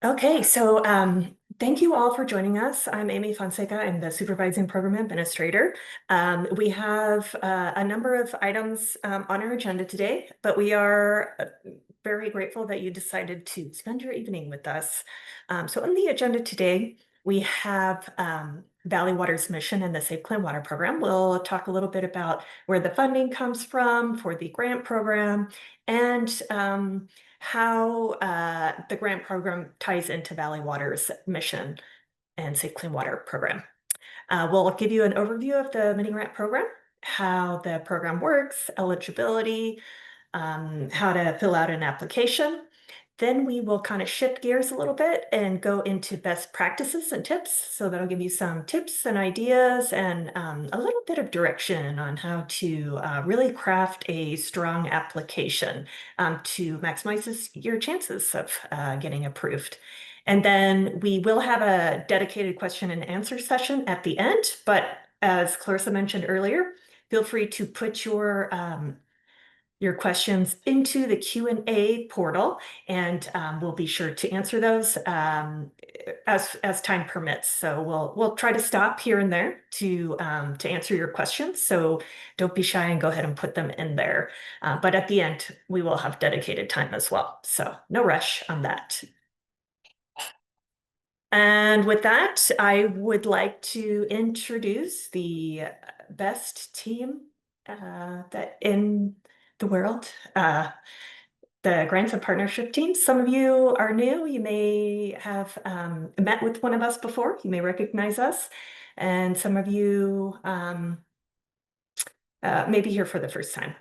Okay, so thank you all for joining us. I'm Amy Fonseca. I'm the Supervising Program Administrator. We have a number of items on our agenda today, but we are very grateful that you decided to spend your evening with us. So on the agenda today, we have Valley Water's mission and the Safe Clean Water Program. We'll talk a little bit about where the funding comes from for the grant program and how the grant program ties into Valley Water's mission and Safe Clean Water program. We'll give you an overview of the mini grant program, how the program works, eligibility, how to fill out an application. Then we will kind of shift gears a little bit and go into best practices and tips. So that'll give you some tips and ideas and a little bit of direction on how to really craft a strong application to maximize your chances of getting approved. And then we will have a dedicated question and answer session at the end. But as Clarissa mentioned earlier, feel free to put your questions into the Q&A portal, and we'll be sure to answer those as time permits. So we'll try to stop here and there to answer your questions. So don't be shy and go ahead and put them in there. But at the end, we will have dedicated time as well. So no rush on that. And with that, I would like to introduce the best team that in the world, the grants and partnership team. Some of you are new. You may have met with one of us before. You may recognize us. And some of you may be here for the first time.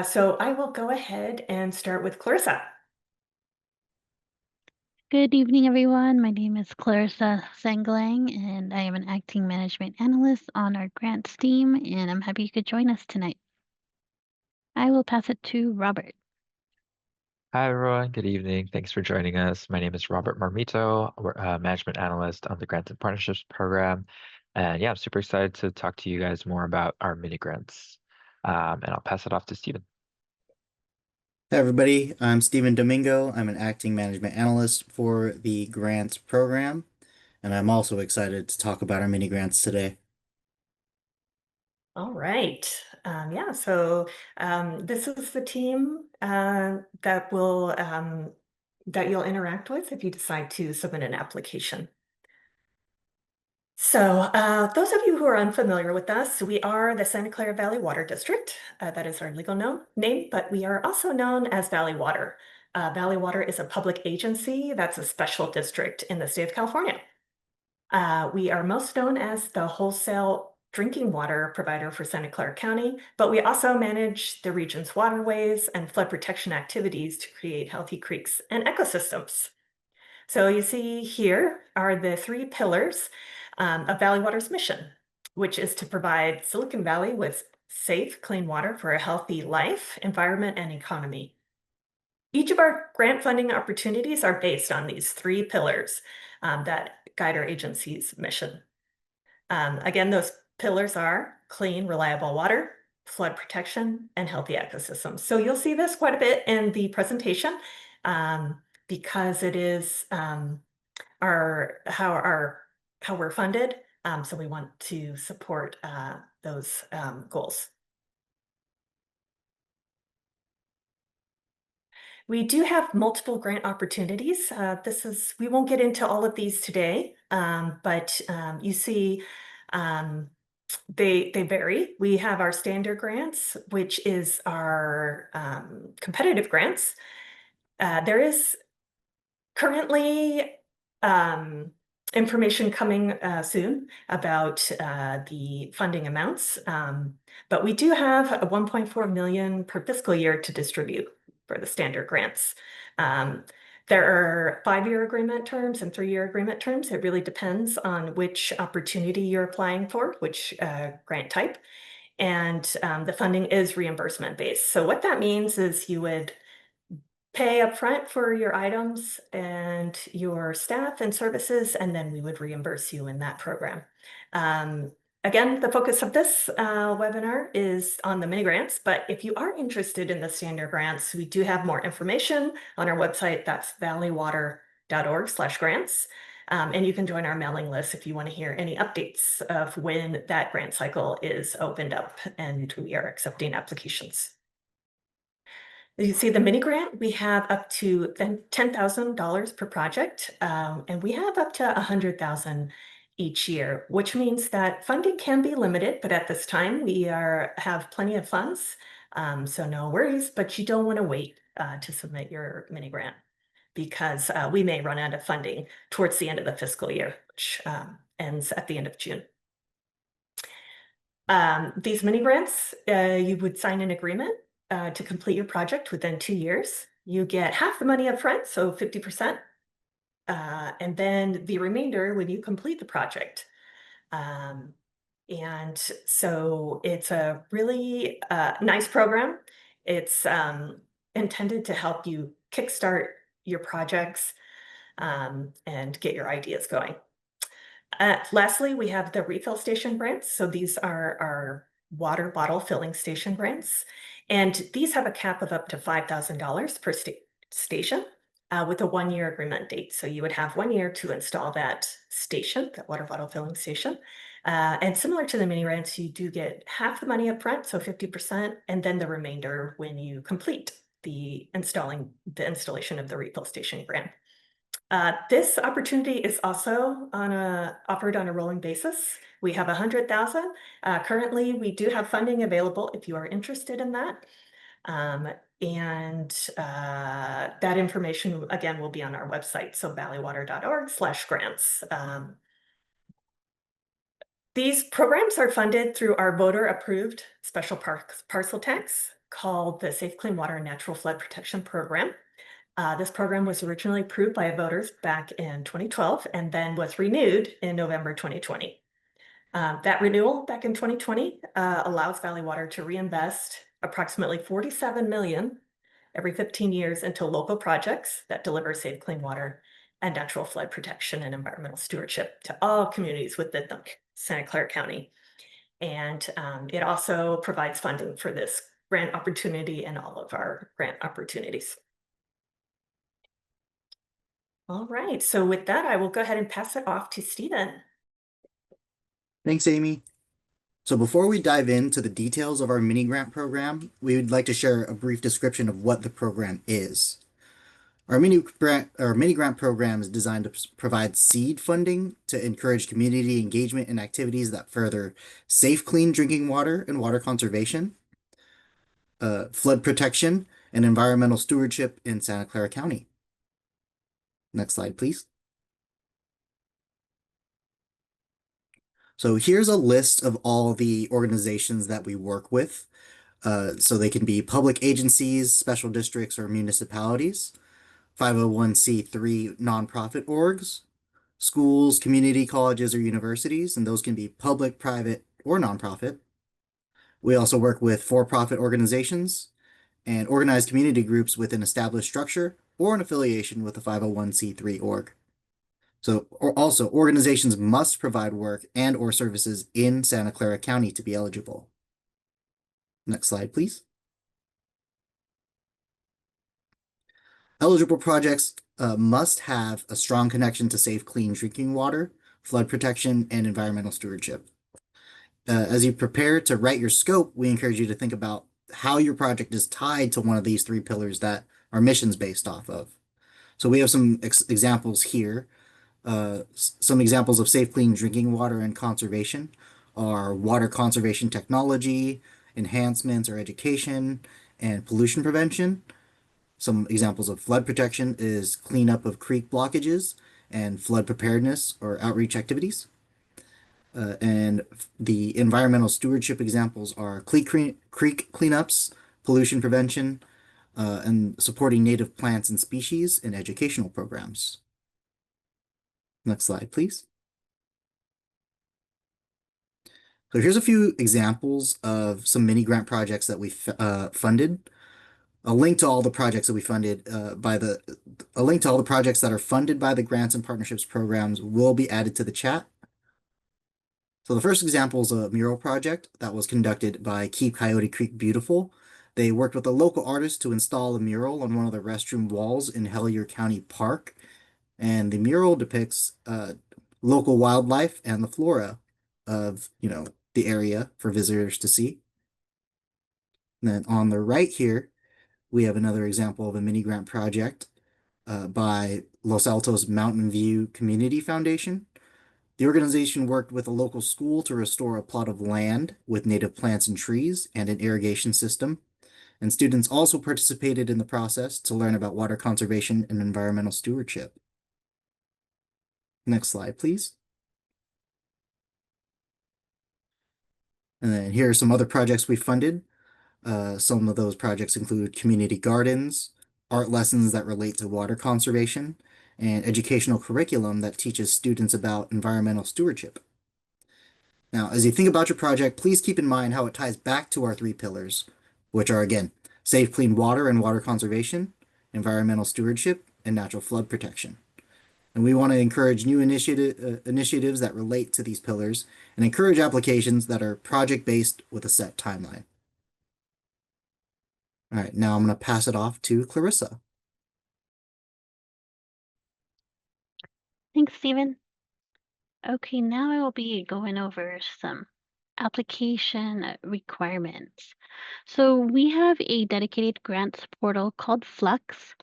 So I will go ahead and start with Clarissa. Good evening, everyone. My name is Clarissa Sanglang, and I am an acting management analyst on our grants team, and I'm happy you could join us tonight. I will pass it to Robert. Hi, everyone. Good evening. Thanks for joining us. My name is Robert Marmito. We're a management analyst on the Grants and Partnerships program. And yeah, I'm super excited to talk to you guys more about our mini grants. And I'll pass it off to Stephen. Hi, everybody. I'm Stephen Domingo. I'm an acting management analyst for the grants program, and I'm also excited to talk about our mini grants today. All right. Yeah, so this is the team that you'll interact with if you decide to submit an application. So those of you who are unfamiliar with us, we are the Santa Clara Valley Water District. That is our legal name, but we are also known as Valley Water. Valley Water is a public agency that's a special district in the state of California. We are most known as the wholesale drinking water provider for Santa Clara County, but we also manage the region's waterways and flood protection activities to create healthy creeks and ecosystems. So you see here are the three pillars of Valley Water's mission, which is to provide Silicon Valley with safe, clean water for a healthy life, environment, and economy. Each of our grant funding opportunities are based on these three pillars that guide our agency's mission. Again, those pillars are clean, reliable water, flood protection, and healthy ecosystems. So you'll see this quite a bit in the presentation because it is how we're funded. So we want to support those goals. We do have multiple grant opportunities. We won't get into all of these today, but you see they vary. We have our standard grants, which is our competitive grants. There is currently information coming soon about the funding amounts, but we do have a 1.4 million per fiscal year to distribute for the standard grants. There are 5-year agreement terms and 3-year agreement terms. It really depends on which opportunity you're applying for, which grant type. And the funding is reimbursement based. So what that means is you would pay upfront for your items and your staff and services, and then we would reimburse you in that program. Again, the focus of this webinar is on the mini grants, but if you are interested in the standard grants, we do have more information on our website. That's valleywater.org. baileywater.org/grants. And you can join our mailing list if you want to hear any updates of when that grant cycle is opened up and we are accepting applications. You see the mini grant, we have up to $10,000 per project, and we have up to $100,000 each year, which means that funding can be limited, but at this time we have plenty of funds, so no worries, but you don't want to wait to submit your mini grant because we may run out of funding towards the end of the fiscal year, which ends at the end of June. These mini grants, you would sign an agreement to complete your project within 2 years. You get half the money up front, so 50%, and then the remainder when you complete the project. And so it's a really nice program. It's intended to help you kickstart your projects and get your ideas going. Lastly, we have the refill station grants. So these are our water bottle filling station grants. And these have a cap of up to $5,000 per station with a 1-year agreement date. So you would have 1 year to install that station, that water bottle filling station. And similar to the mini grants, you do get half the money up front, so 50%, and then the remainder when you complete the installation of the refill station grant. This opportunity is also offered on a rolling basis. We have 100,000. Currently, we do have funding available if you are interested in that. That information, again, will be on our website, so baileywater.org/grants. These programs are funded through our voter-approved special parcel tax called the Safe Clean Water and Natural Flood Protection Program. This program was originally approved by voters back in 2012 and then was renewed in November 2020. That renewal back in 2020 allows Valley Water to reinvest approximately $47 million every 15 years into local projects that deliver safe, clean water and natural flood protection and environmental stewardship to all communities within Santa Clara County. And it also provides funding for this grant opportunity and all of our grant opportunities. All right, so with that, I will go ahead and pass it off to Stephen. Thanks, Amy. So before we dive into the details of our mini grant program, we would like to share a brief description of what the program is. Our mini grant program is designed to provide seed funding to encourage community engagement in activities that further safe, clean drinking water and water conservation, flood protection, and environmental stewardship in Santa Clara County. Next slide, please. So here's a list of all the organizations that we work with. So they can be public agencies, special districts, or municipalities, 501c3 nonprofit orgs, schools, community colleges, or universities, and those can be public, private, or nonprofit. We also work with for-profit organizations and organized community groups with an established structure or an affiliation with a 501c3 org. So also, organizations must provide work and or services in Santa Clara County to be eligible. Next slide, please. Eligible projects must have a strong connection to safe, clean drinking water, flood protection, and environmental stewardship. As you prepare to write your scope, we encourage you to think about how your project is tied to one of these 3 pillars that our mission's based off of. So we have some examples here. Some examples of safe, clean drinking water and conservation are water conservation technology, enhancements or education, and pollution prevention. Some examples of flood protection is cleanup of creek blockages and flood preparedness or outreach activities. And the environmental stewardship examples are creek cleanups, pollution prevention, and supporting native plants and species and educational programs. Next slide, please. So here's a few examples of some mini grant projects that we funded. A link to all the projects that we funded a link to all the projects that are funded by the grants and partnerships programs will be added to the chat. So the first example is a mural project that was conducted by Keep Coyote Creek Beautiful. They worked with a local artist to install a mural on one of the restroom walls in Hellier County Park. And the mural depicts local wildlife and the flora of, the area for visitors to see. And then on the right here, we have another example of a mini grant project by Los Altos Mountain View Community Foundation. The organization worked with a local school to restore a plot of land with native plants and trees and an irrigation system. And students also participated in the process to learn about water conservation and environmental stewardship. Next slide, please. And then here are some other projects we funded. Some of those projects include community gardens, art lessons that relate to water conservation, and educational curriculum that teaches students about environmental stewardship. Now, as you think about your project, please keep in mind how it ties back to our 3 pillars, which are, again, safe, clean water and water conservation, environmental stewardship, and natural flood protection. And we want to encourage new initiatives that relate to these pillars and encourage applications that are project-based with a set timeline. All right, now I'm going to pass it off to Clarissa. Thanks, Stephen. Okay, now I will be going over some application requirements. So we have a dedicated grants portal called Flux,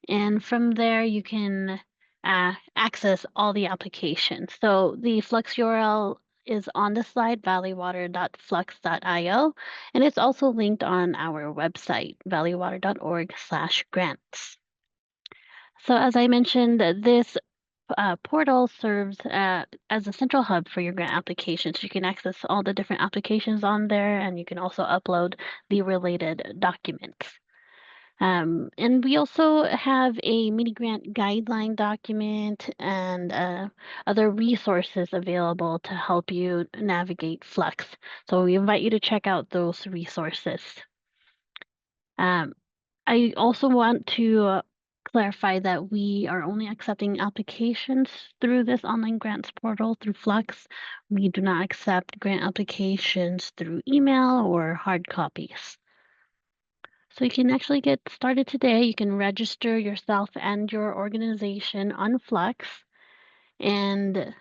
and from there you can access all the applications. So the Flux URL is on the slide, valleywater.flux.io, and it's also linked on our website, valleywater.org/grants. So as I mentioned, this portal serves as a central hub for your grant applications. You can access all the different applications on there, and you can also upload the related documents. And we also have a mini grant guideline document and other resources available to help you navigate Flux. So we invite you to check out those resources. I also want to clarify that we are only accepting applications through this online grants portal through Flux. We do not accept grant applications through email or hard copies. So you can actually get started today. You can register yourself and your organization on Flux. And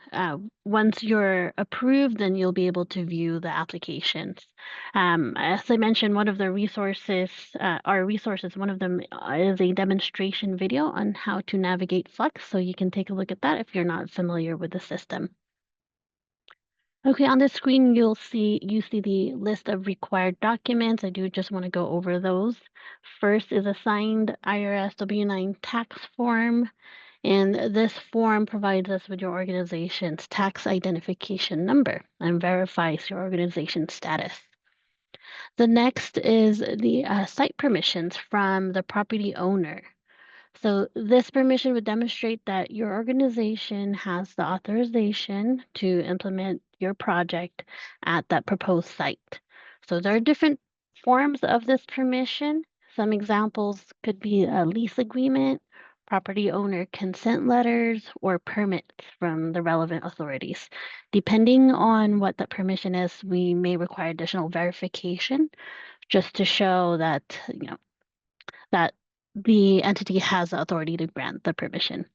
once you're approved, then you'll be able to view the applications. As I mentioned, one of the resources, one of them is a demonstration video on how to navigate Flux. So you can take a look at that if you're not familiar with the system. Okay, on the screen, you see the list of required documents. I do just want to go over those. First is a signed IRS W-9 tax form. And this form provides us with your organization's tax identification number and verifies your organization's status. The next is the site permissions from the property owner. So this permission would demonstrate that your organization has the authorization to implement your project at that proposed site. So there are different forms of this permission. Some examples could be a lease agreement, property owner consent letters, or permits from the relevant authorities. Depending on what that permission is, we may require additional verification just to show that, that the entity has the authority to grant the permission.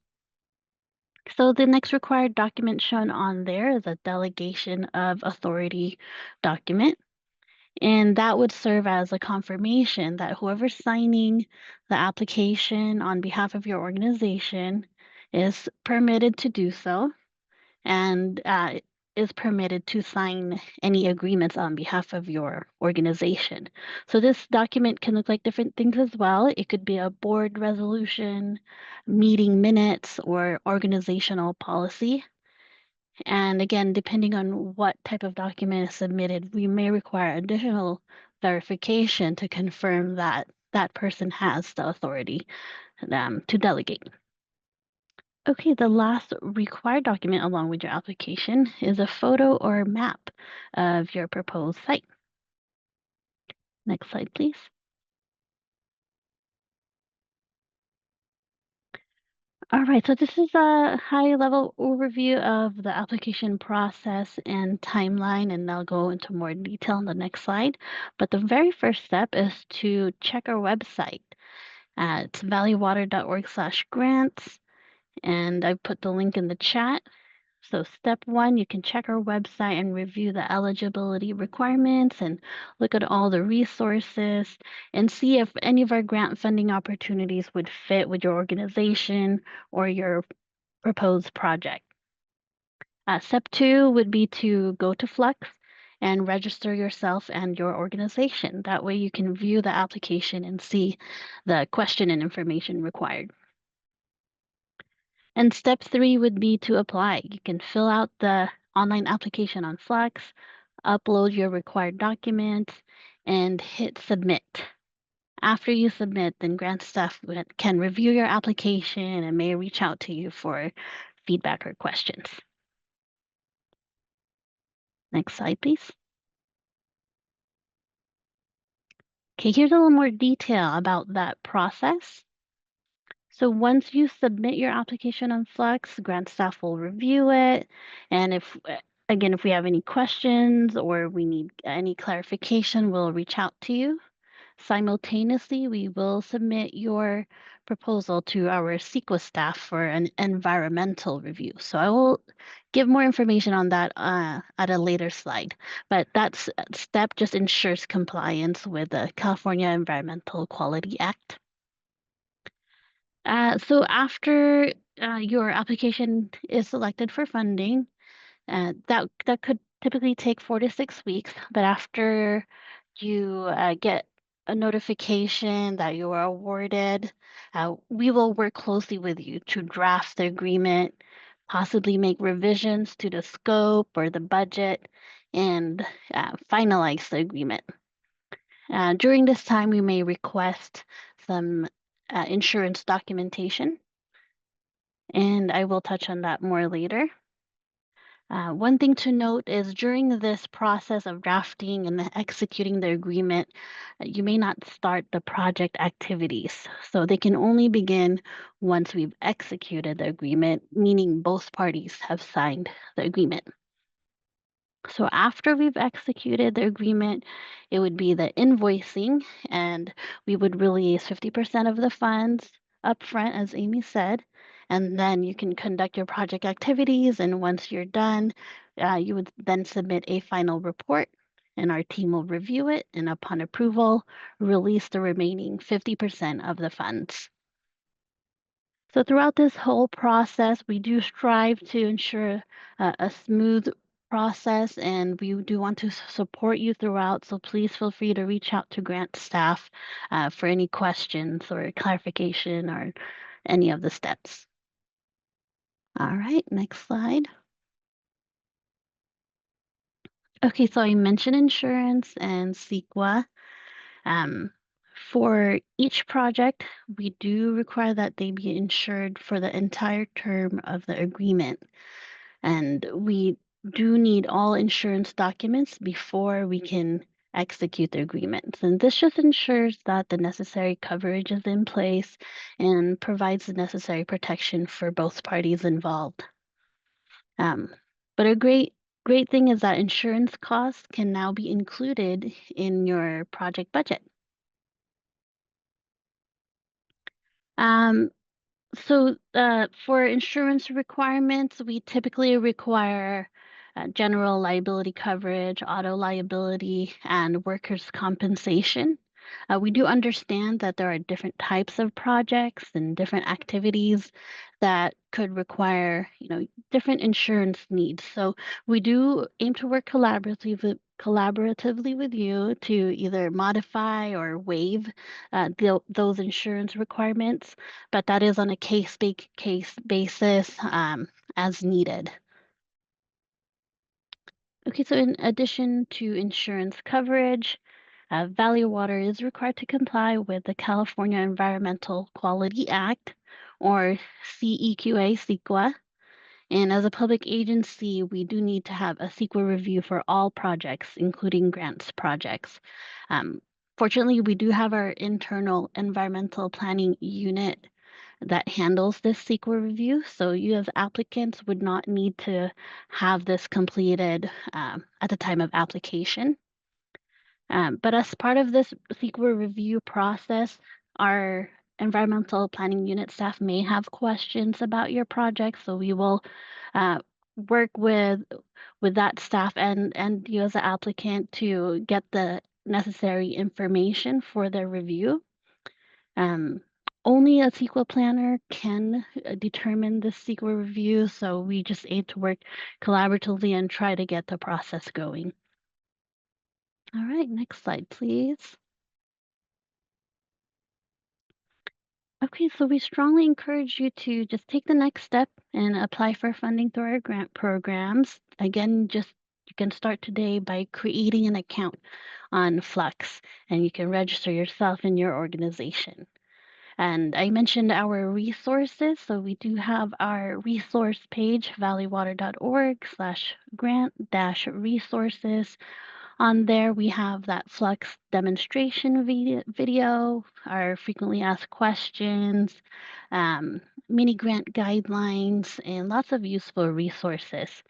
So the next required document shown on there is a delegation of authority document. And that would serve as a confirmation that whoever's signing the application on behalf of your organization is permitted to do so and is permitted to sign any agreements on behalf of your organization. So this document can look like different things as well. It could be a board resolution, meeting minutes, or organizational policy. And again, depending on what type of document is submitted, we may require additional verification to confirm that that person has the authority to delegate. Okay, the last required document along with your application is a photo or map of your proposed site. Next slide, please. All right, so this is a high-level overview of the application process and timeline, and I'll go into more detail on the next slide. But the very first step is to check our website. It's valleywater.org/grants. and I put the link in the chat. So step 1, you can check our website and review the eligibility requirements and look at all the resources and see if any of our grant funding opportunities would fit with your organization or your proposed project. Step 2 would be to go to Flux and register yourself and your organization. That way you can view the application and see the question and information required. And step 3 would be to apply. You can fill out the online application on Flux, upload your required documents, and hit submit. After you submit, then grant staff can review your application and may reach out to you for feedback or questions. Next slide, please. Okay, here's a little more detail about that process. So once you submit your application on Flux, grant staff will review it. And if we have any questions or we need any clarification, we'll reach out to you. Simultaneously, we will submit your proposal to our CEQA staff for an environmental review. So I will give more information on that at a later slide. But that step just ensures compliance with the California Environmental Quality Act. So after your application is selected for funding, that could typically take 4 to 6 weeks. But after you get a notification that you are awarded, we will work closely with you to draft the agreement, possibly make revisions to the scope or the budget, and finalize the agreement. During this time, we may request some insurance documentation, and I will touch on that more later. One thing to note is during this process of drafting and executing the agreement, you may not start the project activities. So they can only begin once we've executed the agreement, meaning both parties have signed the agreement. So after we've executed the agreement, it would be the invoicing, and we would release 50% of the funds upfront, as Amy said, and then you can conduct your project activities. And once you're done, you would then submit a final report, and our team will review it, and upon approval, release the remaining 50% of the funds. So throughout this whole process, we do strive to ensure a smooth process, and we do want to support you throughout. So please feel free to reach out to grant staff for any questions or clarification or any of the steps. All right, next slide. Okay, so I mentioned insurance and CEQA. For each project, we do require that they be insured for the entire term of the agreement. And we do need all insurance documents before we can execute the agreements. And this just ensures that the necessary coverage is in place and provides the necessary protection for both parties involved. But a great thing is that insurance costs can now be included in your project budget. So for insurance requirements, we typically require general liability coverage, auto liability, and workers' compensation. We do understand that there are different types of projects and different activities that could require, different insurance needs. So we do aim to work collaboratively with you to either modify or waive those insurance requirements, but that is on a case-by-case basis as needed. Okay, so in addition to insurance coverage, Valley Water is required to comply with the California Environmental Quality Act, or CEQA. And as a public agency, we do need to have a CEQA review for all projects, including grants projects. Fortunately, we do have our internal environmental planning unit that handles this CEQA review. So you as applicants would not need to have this completed at the time of application. But as part of this CEQA review process, our environmental planning unit staff may have questions about your project, so we will uh, work with that staff and you as an applicant to get the necessary information for their review. Um, Only a CEQA planner can determine the CEQA review, so we just aim to work collaboratively and try to get the process going. All right, next slide, please. Okay, so we strongly encourage you to just take the next step and apply for funding through our grant programs. Again, you can start today by creating an account on Flux, and you can register yourself and your organization. And I mentioned our resources, so we do have our resource page, valleywater.org/grant-resources. On there, we have that Flux demonstration video, our frequently asked questions, mini grant guidelines, and lots of useful resources.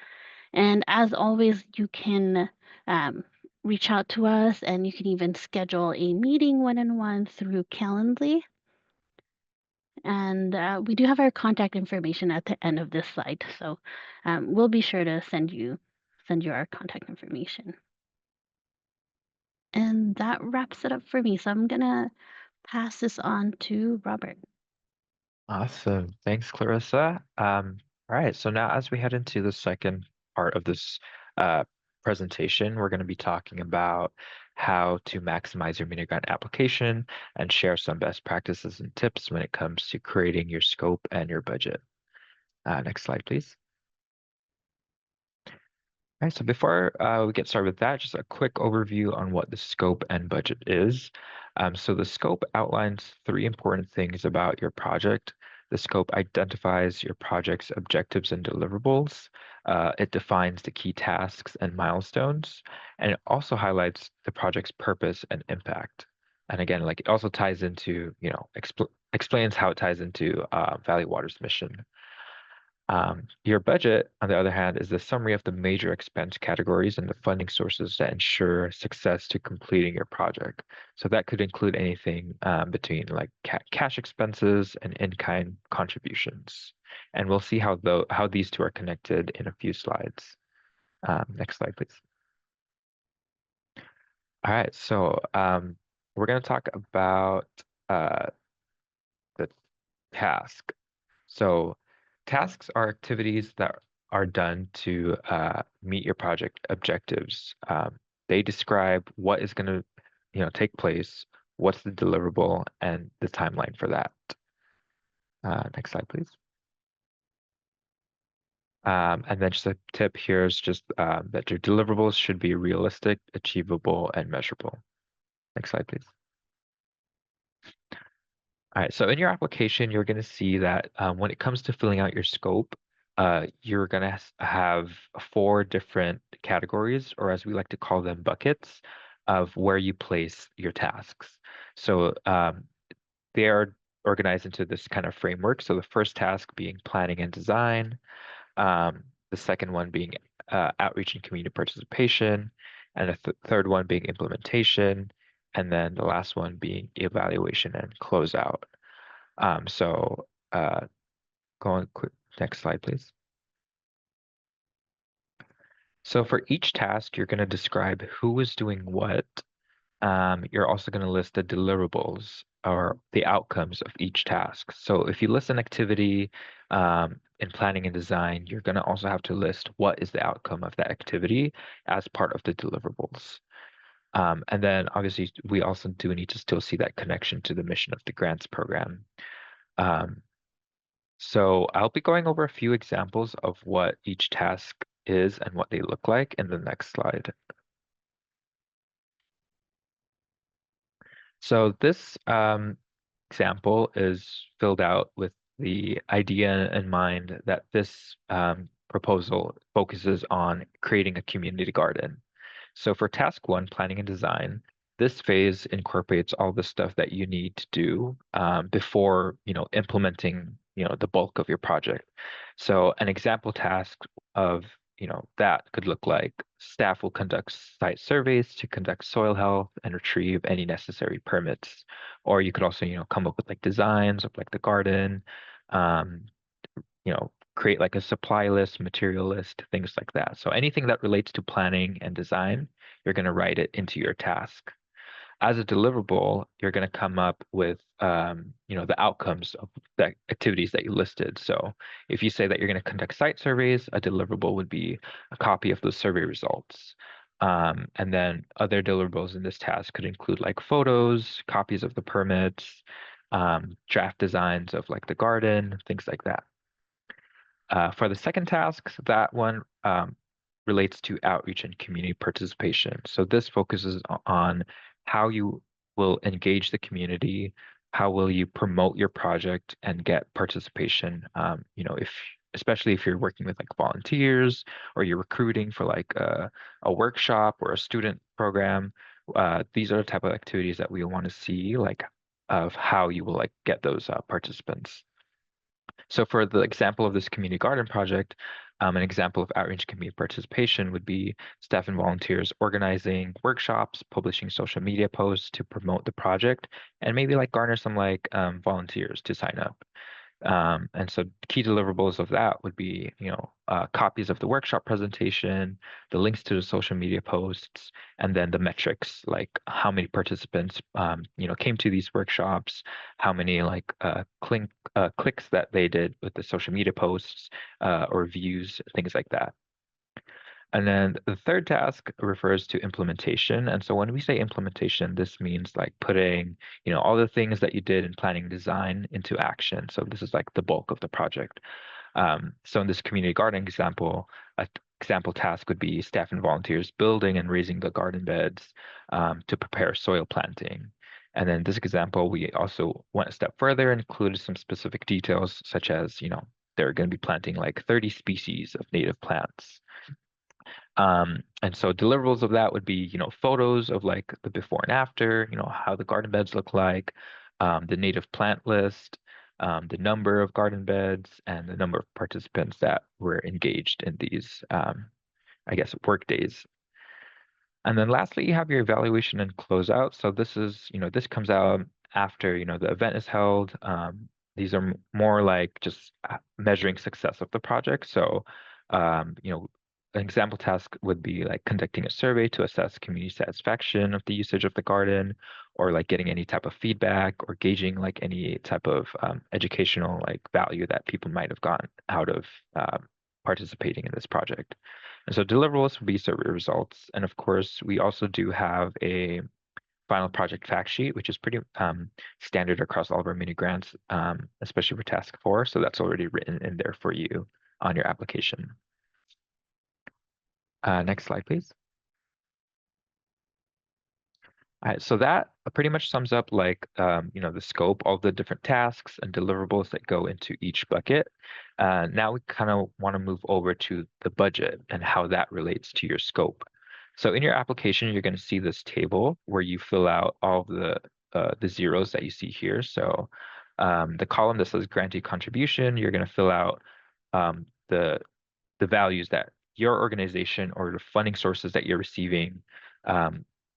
And as always, you can um, reach out to us, and you can even schedule a meeting one-on-one through Calendly. And we do have our contact information at the end of this slide, so we'll be sure to send you our contact information. And that wraps it up for me. So I'm gonna pass this on to Robert. Awesome. Thanks, Clarissa. All right, so now as we head into the second part of this uh, presentation, we're going to be talking about how to maximize your mini grant application and share some best practices and tips when it comes to creating your scope and your budget. Next slide, please. All right, so before we get started with that, just a quick overview on what the scope and budget is. So the scope outlines three important things about your project. The scope identifies your project's objectives and deliverables. It defines the key tasks and milestones, and it also highlights the project's purpose and impact. And again, like it also ties into, explains how it ties into Valley Water's mission. Your budget, on the other hand, is the summary of the major expense categories and the funding sources that ensure success to completing your project. So that could include anything between like cash expenses and in-kind contributions. And we'll see how these two are connected in a few slides. Next slide, please. All right, so we're going to talk about the task. So tasks are activities that are done to meet your project objectives. They describe what is going to, take place, what's the deliverable, and the timeline for that. Next slide, please. And then just a tip here is just that your deliverables should be realistic, achievable, and measurable. Next slide, please. All right, so in your application, you're going to see that when it comes to filling out your scope, you're going to have 4 different categories, or as we like to call them, buckets, of where you place your tasks. So they are organized into this kind of framework. So the first task being planning and design, the second one being outreach and community participation, and the third one being implementation, and then the last one being evaluation and closeout. So go on quick, next slide, please. So for each task, you're going to describe who is doing what. You're also going to list the deliverables or the outcomes of each task. So if you list an activity in planning and design, you're going to also have to list what is the outcome of that activity as part of the deliverables. And then obviously we also do need to still see that connection to the mission of the grants program. So I'll be going over a few examples of what each task is and what they look like in the next slide. So this example is filled out with the idea in mind that this proposal focuses on creating a community garden. So for task 1, planning and design, this phase incorporates all the stuff that you need to do before, implementing, the bulk of your project. So an example task of, that could look like staff will conduct site surveys to conduct soil health and retrieve any necessary permits. Or you could also, come up with like designs of like the garden, um, create like a supply list, material list, things like that. So anything that relates to planning and design, you're going to write it into your task. As a deliverable, you're going to come up with, the outcomes of the activities that you listed. So if you say that you're going to conduct site surveys, a deliverable would be a copy of those survey results. And then other deliverables in this task could include like photos, copies of the permits, draft designs of like the garden, things like that. For the second task, that one relates to outreach and community participation. So this focuses on how you will engage the community, how will you promote your project and get participation. Especially if you're working with like volunteers or you're recruiting for like a workshop or a student program. These are the type of activities that we want to see, like of how you will like get those participants. So for the example of this community garden project, an example of outreach community participation would be staff and volunteers organizing workshops, publishing social media posts to promote the project, and maybe like garner some like volunteers to sign up. And so key deliverables of that would be, copies of the workshop presentation, the links to the social media posts, and then the metrics, like how many participants, came to these workshops, how many like clicks that they did with the social media posts, or views, things like that. And then the third task refers to implementation. And so when we say implementation, this means like putting, all the things that you did in planning design into action. So this is like the bulk of the project. So in this community garden example, a example task would be staff and volunteers building and raising the garden beds to prepare soil planting. And then this example, we also went a step further and included some specific details, such as, they're going to be planting like 30 species of native plants. And so deliverables of that would be, photos of like the before and after, how the garden beds look like, the native plant list, the number of garden beds, and the number of participants that were engaged in these, work days. And then lastly, you have your evaluation and closeout. So this is, this comes out after, the event is held. These are more like just measuring success of the project. So, an example task would be like conducting a survey to assess community satisfaction of the usage of the garden, or like getting any type of feedback, or gauging like any type of educational like value that people might have gotten out of participating in this project. And so deliverables would be survey results. And of course, we also do have a final project fact sheet, which is pretty standard across all of our mini grants, especially for task 4. So that's already written in there for you on your application. Next slide, please. All right, so that pretty much sums up like, the scope, all the different tasks and deliverables that go into each bucket. Now we kind of want to move over to the budget and how that relates to your scope. So in your application, you're going to see this table where you fill out all the zeros that you see here. So the column that says grantee contribution, you're going to fill out the values that your organization or the funding sources that you're receiving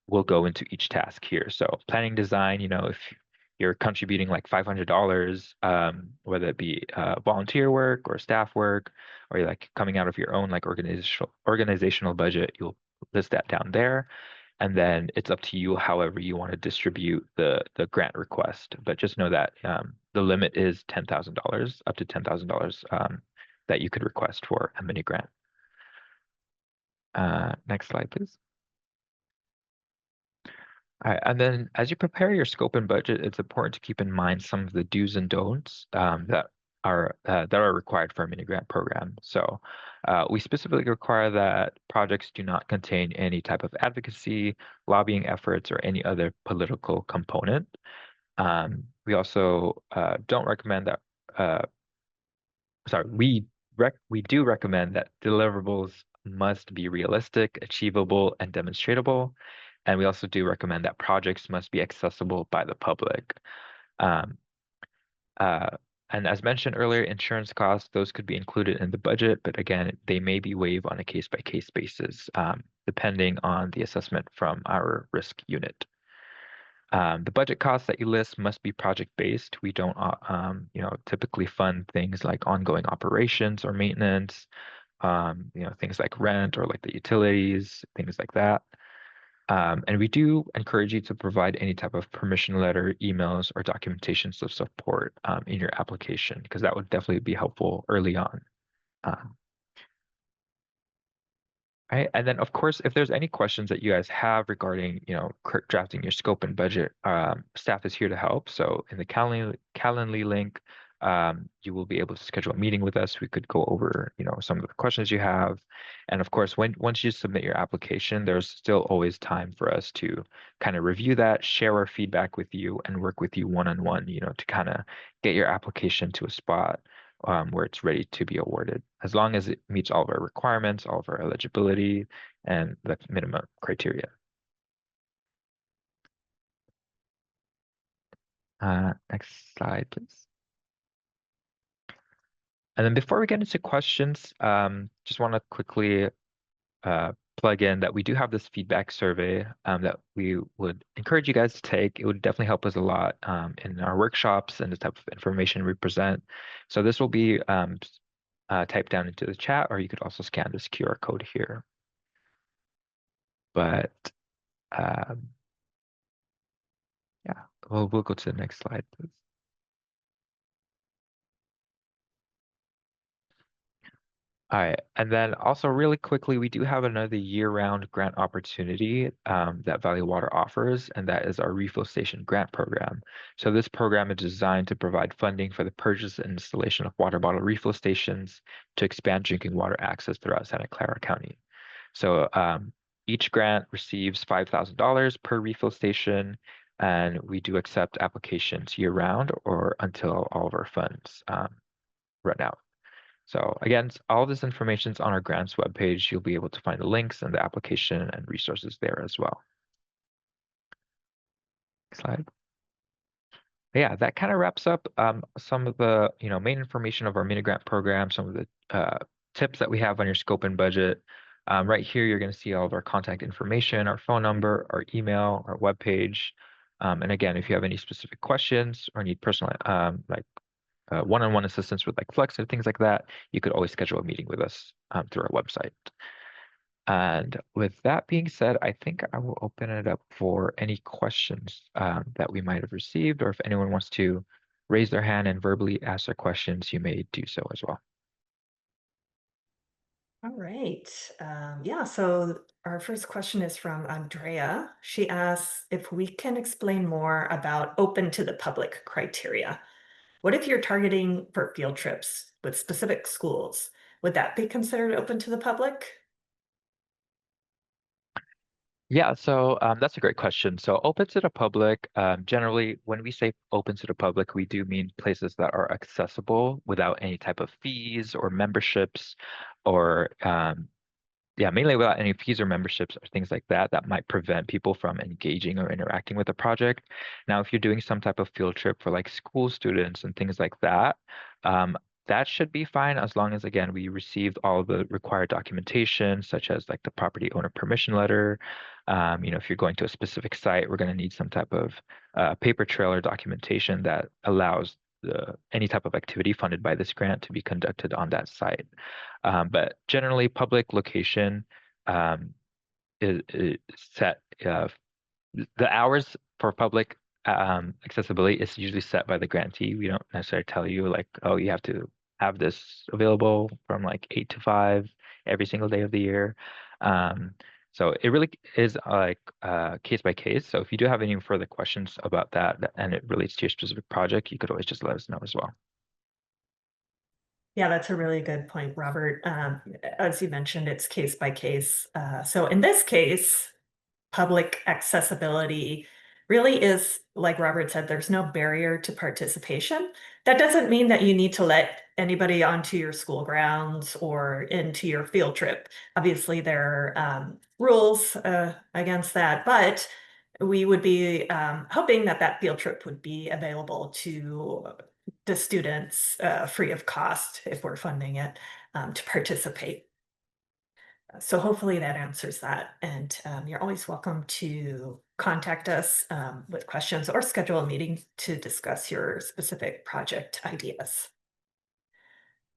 will go into each task here. So planning design, if you're contributing like $500, whether it be volunteer work or staff work, or you're like coming out of your own like organizational budget, you'll list that down there. And then it's up to you however you want to distribute the grant request. But just know that the limit is $10,000, up to $10,000 that you could request for a mini grant. Next slide, please. All right, and then as you prepare your scope and budget, it's important to keep in mind some of the do's and don'ts that are required for a mini grant program. So we specifically require that projects do not contain any type of advocacy, lobbying efforts, or any other political component. We also don't recommend that. We do recommend that deliverables must be realistic, achievable, and demonstratable. And we also do recommend that projects must be accessible by the public. And as mentioned earlier, insurance costs, those could be included in the budget, but again, they may be waived on a case-by-case basis, depending on the assessment from our risk unit. The budget costs that you list must be project-based. We don't, typically fund things like ongoing operations or maintenance, things like rent or like the utilities, things like that. And we do encourage you to provide any type of permission letter, emails, or documentations of support in your application, because that would definitely be helpful early on. Right. And then, of course, if there's any questions that you guys have regarding, drafting your scope and budget, staff is here to help. So in the Calendly link, you will be able to schedule a meeting with us. We could go over, some of the questions you have. And of course, once you submit your application, there's still always time for us to kind of review that, share our feedback with you, and work with you one-on-one, to kind of get your application to a spot where it's ready to be awarded, as long as it meets all of our requirements, all of our eligibility, and the minimum criteria. Next slide, please. And then before we get into questions, just want to quickly plug in that we do have this feedback survey that we would encourage you guys to take. It would definitely help us a lot in our workshops and the type of information we present. So this will be typed down into the chat, or you could also scan this QR code here. But yeah, we'll go to the next slide, please. All right, and then also really quickly, we do have another year-round grant opportunity that Valley Water offers, and that is our Refill Station Grant Program. So this program is designed to provide funding for the purchase and installation of water bottle refill stations to expand drinking water access throughout Santa Clara County. So each grant receives $5,000 per refill station, and we do accept applications year-round or until all of our funds run out. So again, all this information is on our grants webpage. You'll be able to find the links and the application and resources there as well. Next slide. Yeah, that kind of wraps up some of the main information of our mini grant program, some of the tips that we have on your scope and budget. Right here, you're going to see all of our contact information, our phone number, our email, our webpage. And again, if you have any specific questions or need personal one-on-one assistance with like Flex and things like that, you could always schedule a meeting with us through our website. And with that being said, I think I will open it up for any questions that we might have received, or if anyone wants to raise their hand and verbally ask their questions, you may do so as well. All right. Yeah, so our first question is from Andrea. She asks if we can explain more about open to the public criteria. What if you're targeting for field trips with specific schools? Would that be considered open to the public? Yeah, so that's a great question. So open to the public, generally, when we say open to the public, we do mean places that are accessible without any type of fees or memberships, or mainly without any fees or memberships or things like that that might prevent people from engaging or interacting with the project. Now, if you're doing some type of field trip for like school students and things like that, that should be fine as long as, again, we received all the required documentation, such as like the property owner permission letter. If you're going to a specific site, we're going to need some type of paper trail or documentation that allows any type of activity funded by this grant to be conducted on that site. But generally, public location is set. The hours for public accessibility is usually set by the grantee. We don't necessarily tell you like, oh, you have to have this available from like 8 to 5 every single day of the year. So it really is like case by case. So if you do have any further questions about that and it relates to your specific project, you could always just let us know as well. Yeah, that's a really good point, Robert. As you mentioned, it's case by case. So in this case, public accessibility really is, like Robert said, there's no barrier to participation. That doesn't mean that you need to let anybody onto your school grounds or into your field trip. Obviously, there are rules against that, but we would be hoping that that field trip would be available to the students free of cost if we're funding it to participate. So hopefully that answers that. And you're always welcome to contact us with questions or schedule a meeting to discuss your specific project ideas.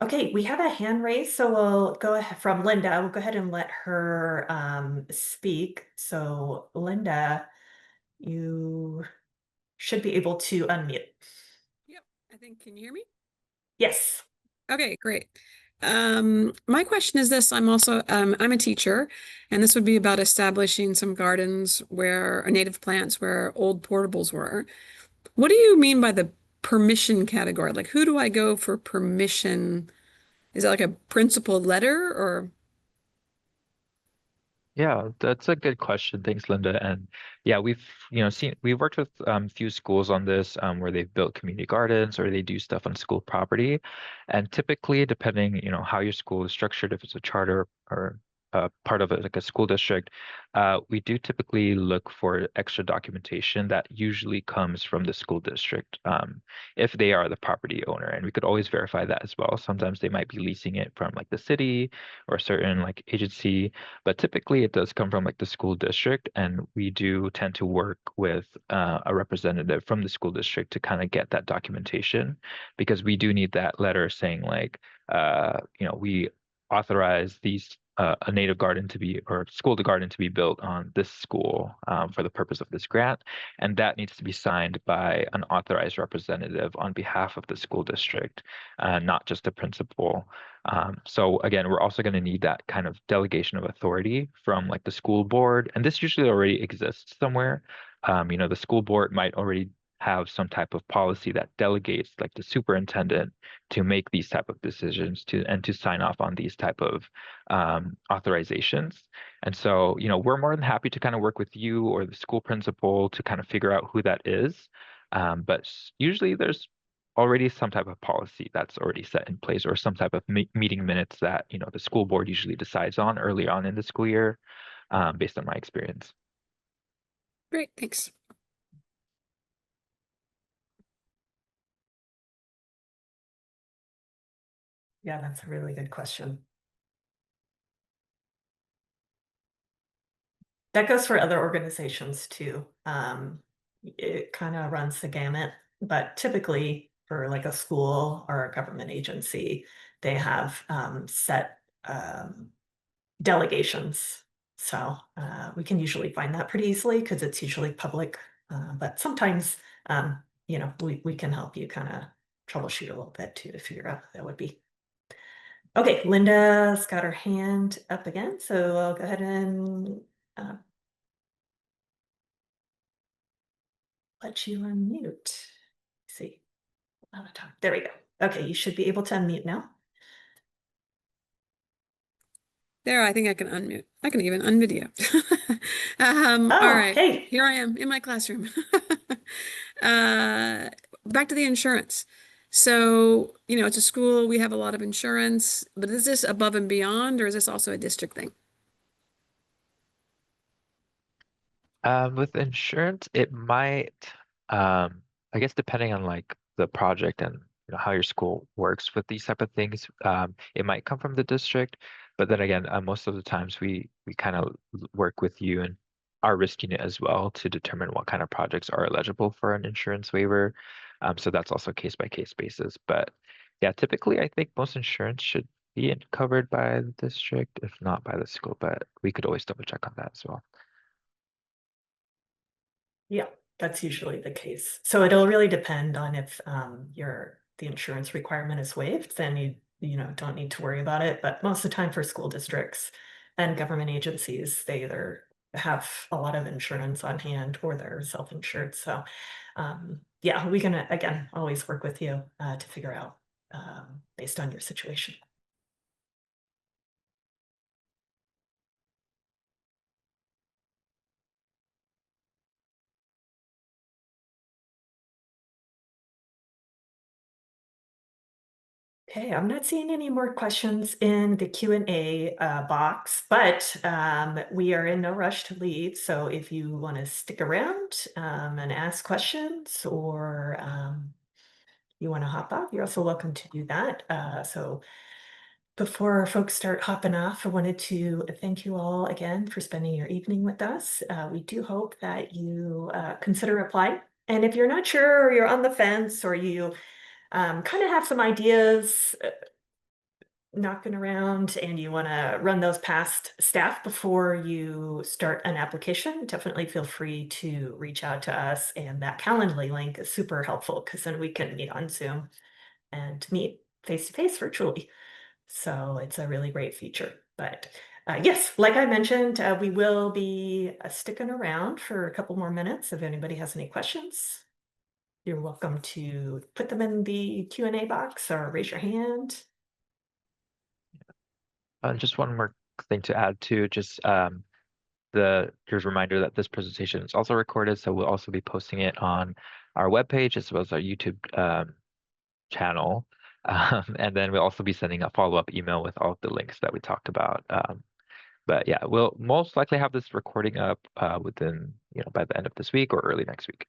Okay, we have a hand raised, so we'll go ahead from Linda. We'll go ahead and let her speak. So Linda, you should be able to unmute. Yep, I think, can you hear me? Yes. Okay, great. My question is this: I'm a teacher, and this would be about establishing some gardens where native plants where old portables were. What do you mean by the permission category? Like, who do I go for permission? Is it like a principal letter or? Yeah, that's a good question. Thanks, Linda. And yeah, we've worked with few schools on this where they've built community gardens or they do stuff on school property. And typically, depending, how your school is structured, if it's a charter or part of it, like a school district, we do typically look for extra documentation that usually comes from the school district if they are the property owner. And we could always verify that as well. Sometimes they might be leasing it from like the city or a certain like agency, but typically it does come from like the school district, and we do tend to work with a representative from the school district to kind of get that documentation, because we do need that letter saying like, we authorize these a native garden to be or school to garden to be built on this school for the purpose of this grant, and that needs to be signed by an authorized representative on behalf of the school district, not just the principal. So again, we're also going to need that kind of delegation of authority from like the school board, and this usually already exists somewhere. The school board might already have some type of policy that delegates like the superintendent to make these type of decisions to sign off on these type of authorizations. And so, we're more than happy to kind of work with you or the school principal to kind of figure out who that is. But usually there's already some type of policy that's already set in place, or some type of meeting minutes that the school board usually decides on early on in the school year, based on my experience. Great, thanks. Yeah, that's a really good question. That goes for other organizations too. It kind of runs the gamut, but typically for like a school or a government agency, they have set delegations. So we can usually find that pretty easily because it's usually public, but sometimes, we can help you kind of troubleshoot a little bit too to figure out who that would be. Okay, Linda's got her hand up again, so I'll go ahead and let you unmute. Let's see, there we go. Okay, you should be able to unmute now. There, I think I can unmute. I can even unvideo. Oh, all right, hey. Here I am in my classroom. Back to the insurance. So, it's a school, we have a lot of insurance, but is this above and beyond, or is this also a district thing? With insurance, it might, I guess depending on like the project and how your school works with these type of things, it might come from the district. But then again, most of the times we kind of work with you and our risk unit as well to determine what kind of projects are eligible for an insurance waiver. So that's also case by case basis. But yeah, typically I think most insurance should be covered by the district, if not by the school. But we could always double check on that as well. Yeah, that's usually the case. So it'll really depend on if the insurance requirement is waived, then you don't need to worry about it. But most of the time for school districts and government agencies, they either have a lot of insurance on hand or they're self-insured. So yeah, we can again always work with you to figure out based on your situation. Okay, I'm not seeing any more questions in the Q&A box, but we are in no rush to leave. So if you want to stick around and ask questions or you want to hop off, you're also welcome to do that. So before folks start hopping off, I wanted to thank you all again for spending your evening with us. We do hope that you consider applying. And if you're not sure, or you're on the fence, or you kind of have some ideas knocking around and you want to run those past staff before you start an application, definitely feel free to reach out to us. And that Calendly link is super helpful because then we can meet on Zoom and meet face to face virtually. So it's a really great feature. But yes, like I mentioned, we will be sticking around for a couple more minutes. If anybody has any questions, you're welcome to put them in the Q&A box or raise your hand. Just one more thing to add to, just here's a reminder that this presentation is also recorded, so we'll also be posting it on our webpage as well as our YouTube channel. And then we'll also be sending a follow-up email with all of the links that we talked about. But yeah, we'll most likely have this recording up within, by the end of this week or early next week.